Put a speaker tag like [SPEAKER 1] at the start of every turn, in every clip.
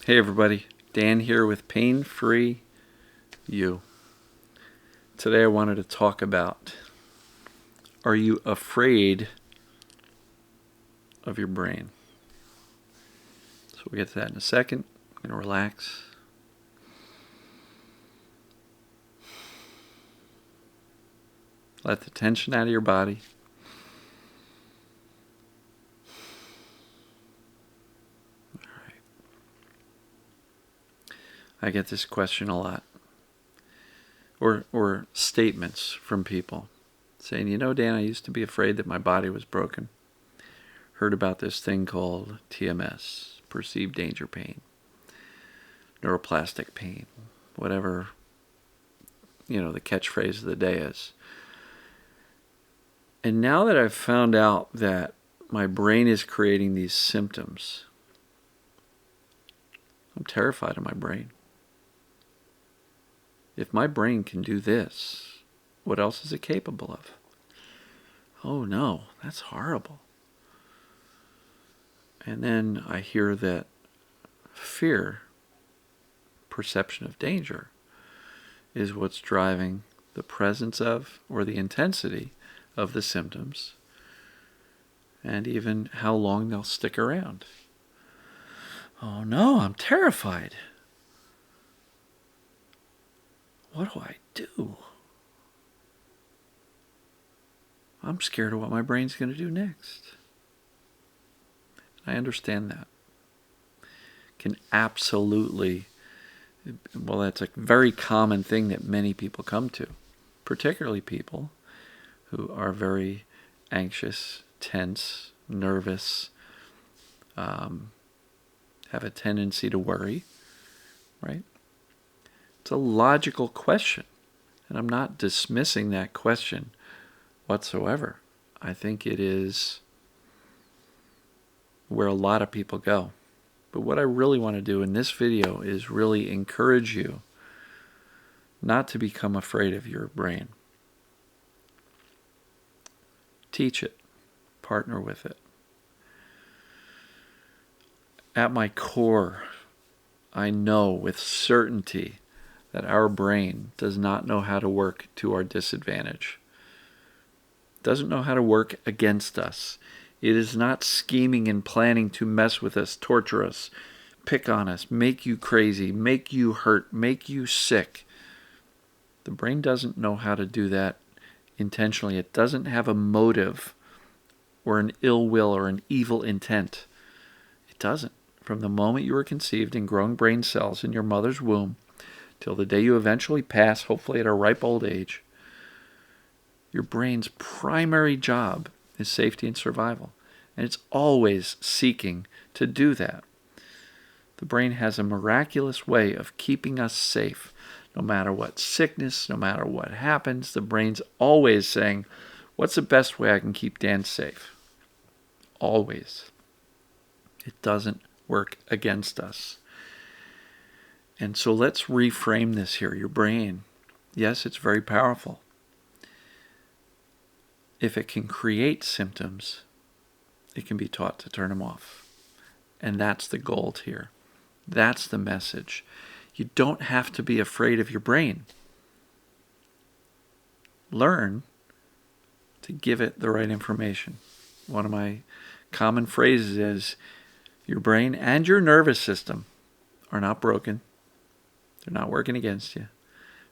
[SPEAKER 1] Hey everybody, Dan here with Pain Free You. Today I wanted to talk about, are you afraid of your brain? So we'll get to that in a second. I'm going to relax. Let the tension out of your body. I get this question a lot, or statements from people saying, Dan, I used to be afraid that my body was broken. Heard about this thing called TMS, perceived danger pain, neuroplastic pain, whatever, the catchphrase of the day is. And now that I've found out that my brain is creating these symptoms, I'm terrified of my brain. If my brain can do this, what else is it capable of? Oh no, that's horrible. And then I hear that fear, perception of danger, is what's driving the presence of or the intensity of the symptoms and even how long they'll stick around. Oh no, I'm terrified. What do I do? I'm scared of what my brain's going to do next. I understand that. Can absolutely, that's a very common thing that many people come to, particularly people who are very anxious, tense, nervous, have a tendency to worry, right? It's a logical question, and I'm not dismissing that question whatsoever. I think it is where a lot of people go. But what I really want to do in this video is really encourage you not to become afraid of your brain. Teach it. Partner with it. At my core, I know with certainty that our brain does not know how to work to our disadvantage. Doesn't know how to work against us. It is not scheming and planning to mess with us, torture us, pick on us, make you crazy, make you hurt, make you sick. The brain doesn't know how to do that intentionally. It doesn't have a motive or an ill will or an evil intent. It doesn't. From the moment you were conceived in growing brain cells in your mother's womb till the day you eventually pass, hopefully at a ripe old age, your brain's primary job is safety and survival. And it's always seeking to do that. The brain has a miraculous way of keeping us safe. No matter what sickness, no matter what happens, the brain's always saying, what's the best way I can keep Dan safe? Always. It doesn't work against us. And so let's reframe this here. Your brain, yes, it's very powerful. If it can create symptoms, it can be taught to turn them off. And that's the goal here. That's the message. You don't have to be afraid of your brain. Learn to give it the right information. One of my common phrases is, your brain and your nervous system are not broken. They're not working against you.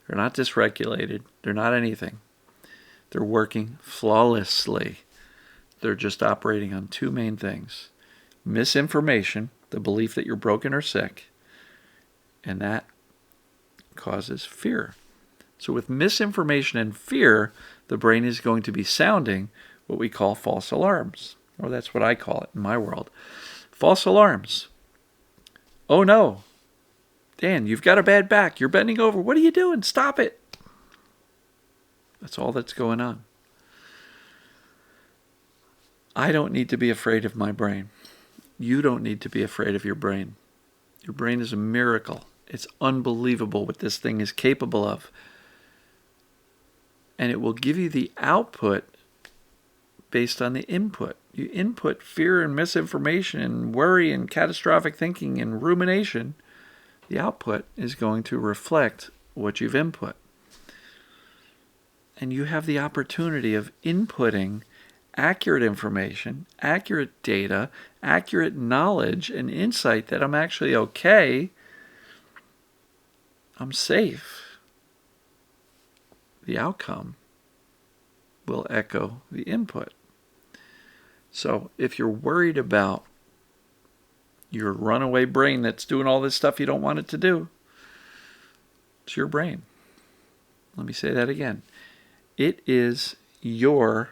[SPEAKER 1] They're not dysregulated. They're not anything. They're working flawlessly. They're just operating on two main things. Misinformation, the belief that you're broken or sick, and that causes fear. So with misinformation and fear, the brain is going to be sounding what we call false alarms, or that's what I call it in my world. False alarms. Oh no, Dan, you've got a bad back. You're bending over. What are you doing? Stop it. That's all that's going on. I don't need to be afraid of my brain. You don't need to be afraid of your brain. Your brain is a miracle. It's unbelievable what this thing is capable of. And it will give you the output based on the input. you input fear and misinformation and worry and catastrophic thinking and rumination, the output is going to reflect what you've input. And you have the opportunity of inputting accurate information, accurate data, accurate knowledge and insight that I'm actually okay, I'm safe. The outcome will echo the input. So if you're worried about your runaway brain that's doing all this stuff you don't want it to do, it's your brain. Let me say that again. It is your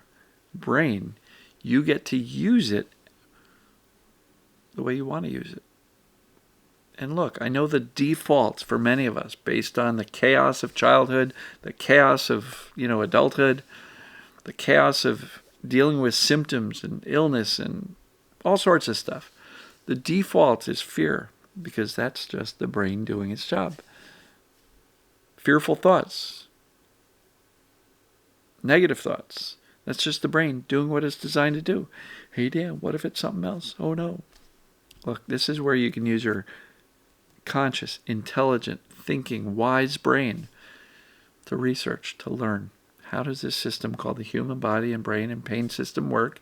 [SPEAKER 1] brain. You get to use it the way you want to use it. And look, I know the defaults for many of us, based on the chaos of childhood, the chaos of, adulthood, the chaos of dealing with symptoms and illness and all sorts of stuff. The default is fear, because that's just the brain doing its job. Fearful thoughts, negative thoughts, that's just the brain doing what it's designed to do. Hey, damn, what if it's something else? Oh, no. Look, this is where you can use your conscious, intelligent, thinking, wise brain to research, to learn. How does this system called the human body and brain and pain system work?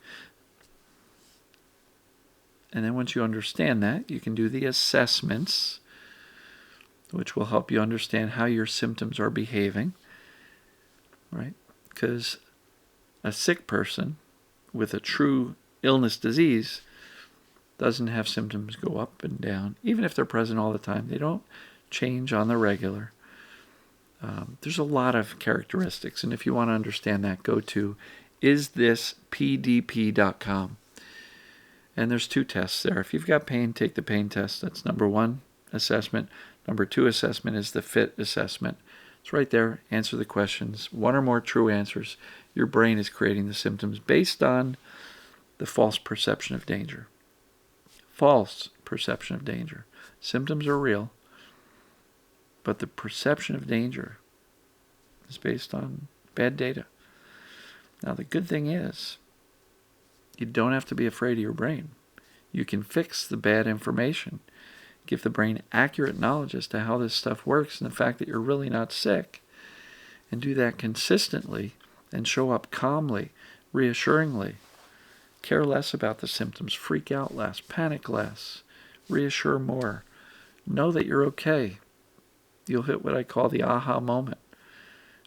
[SPEAKER 1] And then once you understand that, you can do the assessments, which will help you understand how your symptoms are behaving, right? Because a sick person with a true illness disease doesn't have symptoms go up and down. Even if they're present all the time, they don't change on the regular. There's a lot of characteristics, and if you want to understand that, go to isthispdp.com. And there's 2 tests there. If you've got pain, take the pain test. That's number 1 assessment. Number 2 assessment is the FIT assessment. It's right there. Answer the questions. 1 or more true answers. Your brain is creating the symptoms based on the false perception of danger. False perception of danger. Symptoms are real, but the perception of danger is based on bad data. Now, the good thing is, you don't have to be afraid of your brain. You can fix the bad information, give the brain accurate knowledge as to how this stuff works and the fact that you're really not sick, and do that consistently and show up calmly, reassuringly. Care less about the symptoms, freak out less, panic less, reassure more. Know that you're okay. You'll hit what I call the aha moment,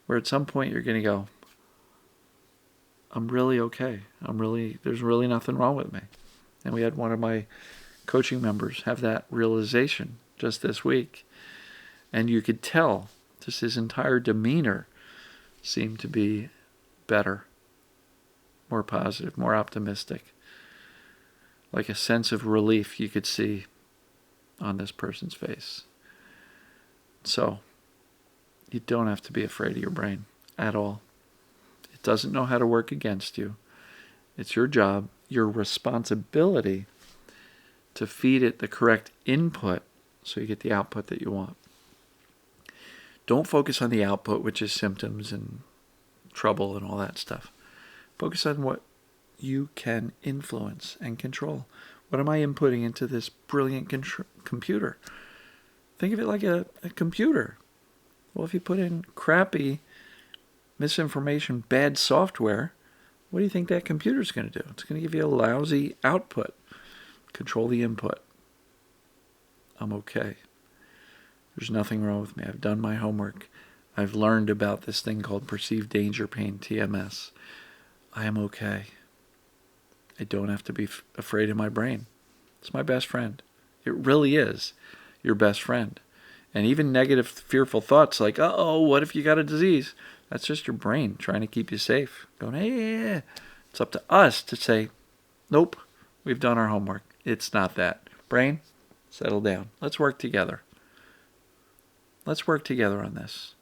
[SPEAKER 1] where at some point you're going to go, I'm really okay. There's really nothing wrong with me. And we had one of my coaching members have that realization just this week. And you could tell just his entire demeanor seemed to be better, more positive, more optimistic. Like a sense of relief you could see on this person's face. So, you don't have to be afraid of your brain at all. It doesn't know how to work against you. It's your job, your responsibility to feed it the correct input so you get the output that you want. Don't focus on the output, which is symptoms and trouble and all that stuff. Focus on what you can influence and control. What am I inputting into this brilliant computer? Think of it like a computer. Well, if you put in crappy misinformation, bad software, what do you think that computer's going to do? It's going to give you a lousy output. Control the input. I'm okay. There's nothing wrong with me. I've done my homework. I've learned about this thing called perceived danger pain, TMS. I am okay. I don't have to be afraid of my brain. It's my best friend. It really is your best friend. And even negative, fearful thoughts like, uh-oh, what if you got a disease? That's just your brain trying to keep you safe. Going, hey, it's up to us to say, nope, we've done our homework. It's not that. Brain, settle down. Let's work together. Let's work together on this.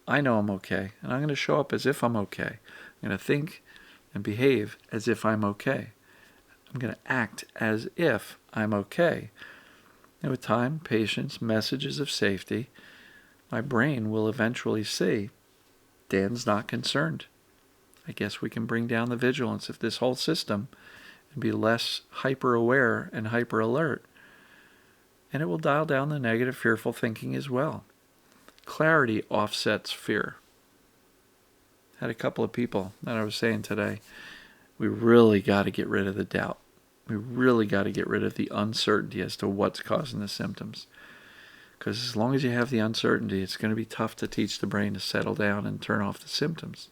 [SPEAKER 1] I know I'm okay, and I'm going to show up as if I'm okay. I'm going to think and behave as if I'm okay. I'm going to act as if I'm okay. And with time, patience, messages of safety, my brain will eventually see, Dan's not concerned. I guess we can bring down the vigilance if this whole system and be less hyper aware and hyper alert. And it will dial down the negative, fearful thinking as well. Clarity offsets fear. Had a couple of people that I was saying today, we really got to get rid of the doubt. We really got to get rid of the uncertainty as to what's causing the symptoms. Because as long as you have the uncertainty, it's going to be tough to teach the brain to settle down and turn off the symptoms.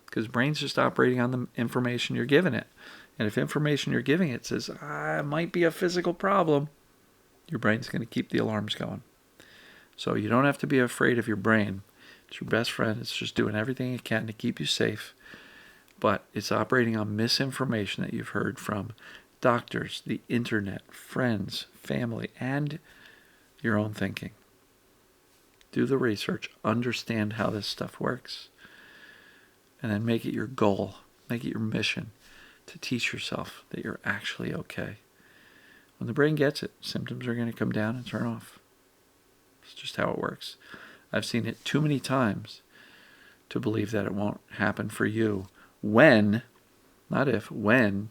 [SPEAKER 1] Because the brain's just operating on the information you're giving it. And if information you're giving it says, it might be a physical problem, your brain's going to keep the alarms going. So you don't have to be afraid of your brain. It's your best friend. It's just doing everything it can to keep you safe. But it's operating on misinformation that you've heard from doctors, the internet, friends, family, and your own thinking. Do the research. Understand how this stuff works. And then make it your goal. Make it your mission to teach yourself that you're actually okay. When the brain gets it, symptoms are going to come down and turn off. It's just how it works. I've seen it too many times to believe that it won't happen for you when, not if, when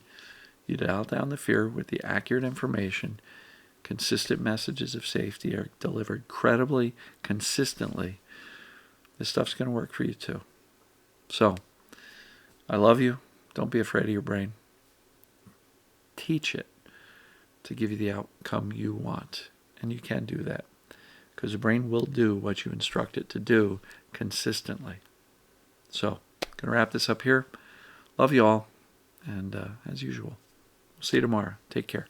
[SPEAKER 1] you dial down the fear with the accurate information. Consistent messages of safety are delivered credibly, consistently. This stuff's going to work for you too. So, I love you. Don't be afraid of your brain. Teach it to give you the outcome you want. And you can do that. Because the brain will do what you instruct it to do consistently. So, going to wrap this up here. Love you all. And as usual, we'll see you tomorrow. Take care.